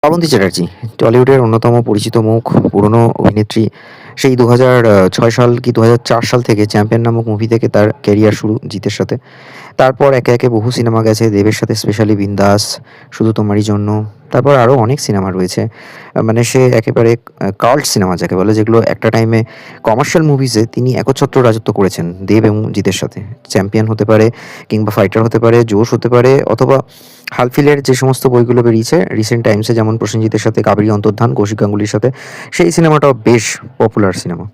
শ্রাবন্তী চ্যাটার্জি টলিউডের অন্যতম পরিচিত মুখ, পুরনো অভিনেত্রী। সেই ২০০৬ সাল কি ২০০৪ সাল থেকে 'চ্যাম্পিয়ন' নামক মুভি থেকে তার ক্যারিয়ার শুরু জিতের সাথে। তারপর একে, একে বহু সিনেমা গেছে দেবের সাথে, স্পেশালি 'বিন্দাস', 'শুধু তোমারই জন্য'। তারপর আরও অনেক সিনেমা রয়েছে। মানে সে একেবারে কাল্ট সিনেমা যাকে বলে, যেগুলো একটা টাইমে কমার্শিয়াল মুভিজে তিনি একচ্ছত্র রাজত্ব করেছেন দেব এবং জিতের সাথে। 'চ্যাম্পিয়ন' হতে পারে, কিংবা 'ফাইটার' হতে পারে, 'জোশ' হতে পারে, অথবা হালফিলের যে সমস্ত বইগুলো বেরিয়েছে রিসেন্ট টাইমসে, যেমন প্রসেনজিতের সাথে 'কাবেরী অন্তর্ধান', কৌশিক গাঙ্গুলির সাথে, সেই সিনেমাটাও বেশ পপুলার সিনেমা।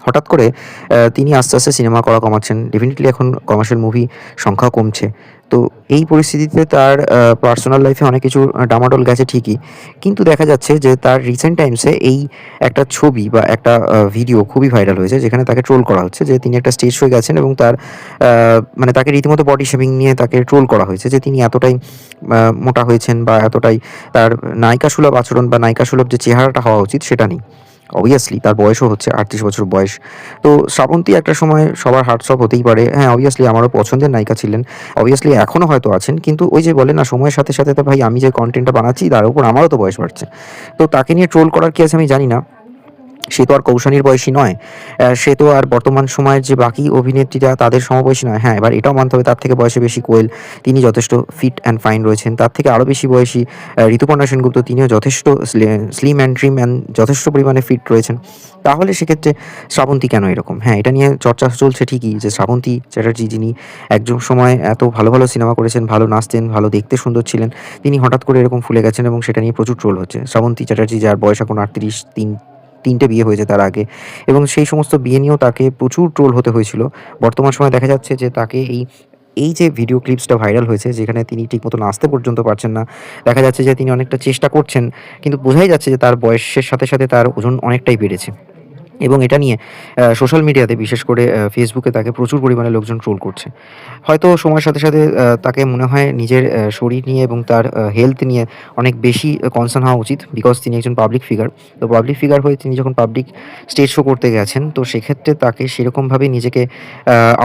হঠাৎ করে তিনি আস্তে, আস্তে সিনেমা করা কমাচ্ছেন। ডেফিনিটলি এখন কমার্শিয়াল মুভি সংখ্যা কমছে। তো এই পরিস্থিতিতে তার পার্সোনাল লাইফে অনেক কিছু ডামাডোল গেছে ঠিকই। কিন্তু দেখা যাচ্ছে যে তার রিসেন্ট টাইমসে এই একটা ছবি বা একটা ভিডিও খুবই ভাইরাল হয়েছে, যেখানে তাকে ট্রোল করা হচ্ছে যে তিনি একটা স্টেজ শোয়ে গেছেন এবং তার মানে তাকে রীতিমতো বডি শেমিং নিয়ে তাকে ট্রোল করা হয়েছে যে তিনি এতটাই মোটা হয়েছেন বা এতটাই তার নায়িকাসুলভ আচরণ বা নায়িকাসুলভ যে চেহারাটা হওয়া উচিত সেটা নেই। অবভিয়াসলি তার বয়সও হচ্ছে ৩৮ বছর বয়স। তো শ্রাবন্তী একটা সময় সবার হার্টস অফ হতেই পারে। হ্যাঁ, অবভিয়াসলি আমারও পছন্দের নায়িকা ছিলেন। অবভিয়াসলি এখনও হয়তো আছেন। কিন্তু ওই যে বলে না, সময়ের সাথে, সাথে তো ভাই আমি যে কনটেন্টটা বানাচ্ছি তার উপর আমারও তো বয়স বাড়ছে। তো তাকে নিয়ে ট্রোল করার কি আছে আমি জানি না। সে তো আর কৌশানীর বয়সী নয়। সে তো আর বর্তমান সময়ের যে বাকি অভিনেত্রীরা তাদের সমবয়সী নয়। হ্যাঁ, এবার এটাও মানতে হবে তার থেকে বয়সে বেশি কোয়েল। তিনি যথেষ্ট ফিট অ্যান্ড ফাইন রয়েছেন। তার থেকে আরও বেশি বয়সী ঋতুপর্ণা সেনগুপ্ত, তিনিও যথেষ্ট স্লিম অ্যান্ড ট্রিম অ্যান্ড যথেষ্ট পরিমাণে ফিট রয়েছেন। তাহলে সেক্ষেত্রে শ্রাবন্তী কেন এরকম? হ্যাঁ, এটা নিয়ে চর্চা চলছে ঠিকই যে শ্রাবন্তী চ্যাটার্জি, যিনি একজন সময় এত ভালো, ভালো সিনেমা করেছেন, ভালো নাচতেন, ভালো দেখতে সুন্দর ছিলেন, তিনি হঠাৎ করে এরকম ফুলে গেছেন এবং সেটা নিয়ে প্রচুর ট্রোল হচ্ছে। শ্রাবন্তী চ্যাটার্জি, যার বয়স এখন ৩৮, ৩টে বিয়ে হয়েছে তার আগে, এবং সেই সমস্ত বিয়ে নিয়েও তাকে প্রচুর ট্রোল হতে হয়েছিল। বর্তমান সময়ে দেখা যাচ্ছে যে তাকে এই যে ভিডিও ক্লিপসটা ভাইরাল হয়েছে, যেখানে তিনি ঠিকমতো নাচতে পর্যন্ত পারছেন না। দেখা যাচ্ছে যে তিনি অনেকটা চেষ্টা করছেন, কিন্তু বোঝাই যাচ্ছে যে তার বয়সের সাথে, সাথে তার ওজন অনেকটাই বেড়েছে। এবং এটা নিয়ে সোশ্যাল মিডিয়াতে, বিশেষ করে ফেসবুকে তাকে প্রচুর পরিমাণে লোকজন ট্রোল করছে। হয়তো সময়ের সাথে, সাথে তাকে মনে হয় নিজের শরীর নিয়ে এবং তার হেলথ নিয়ে অনেক বেশি কনসার্ন হওয়া উচিত। বিকজ তিনি একজন পাবলিক ফিগার। তো পাবলিক ফিগার হয়ে তিনি যখন পাবলিক স্টেজ শো করতে গেছেন, তো সেক্ষেত্রে তাকে সেরকমভাবে নিজেকে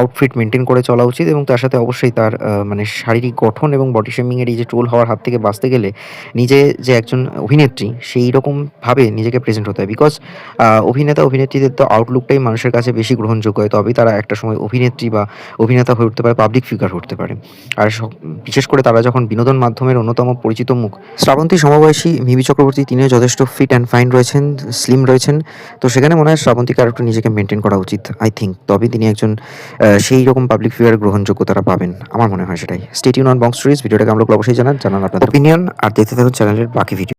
আউটফিট মেইনটেইন করে চলা উচিত, এবং তার সাথে অবশ্যই তার মানে শারীরিক গঠন এবং বডি শেমিং এর এই যে ট্রোল হওয়ার হাত থেকে বাঁচতে গেলে নিজে যে একজন অভিনেত্রী সেই রকমভাবে নিজেকে প্রেজেন্ট হতে হয়। বিকজ অভিনেত্রীদের তো আউটলুকটাই মানুষের কাছে বেশি গ্রহণযোগ্য হয়। তবেই তারা একটা সময় অভিনেত্রী বা অভিনেতা হয়ে উঠতে পারে, পাবলিক ফিগার হয়ে উঠতে পারে। আর বিশেষ করে তারা যখন বিনোদন মাধ্যমের অন্যতম পরিচিত মুখ। শ্রাবন্তী সমবয়সী মিমি চক্রবর্তী, তিনিও যথেষ্ট ফিট অ্যান্ড ফাইন রয়েছেন, স্লিম রয়েছেন। তো সেখানে মনে হয় শ্রাবন্তীকে আরেকটু নিজেকে মেইনটেইন করা উচিত, আই থিংক। তবেই তিনি একজন সেই রকম পাবলিক ফিগারের গ্রহণযোগ্যতাটা পাবেন। আমার মনে হয় সেটাই। Stay tune on Bong stories. ভিডিওটা কেমন লাগলো অবশ্যই জানান আপনাদের ওপিনিয়ন, আর দেখতে থাকুন চ্যানেলের বাকি ভিডিও।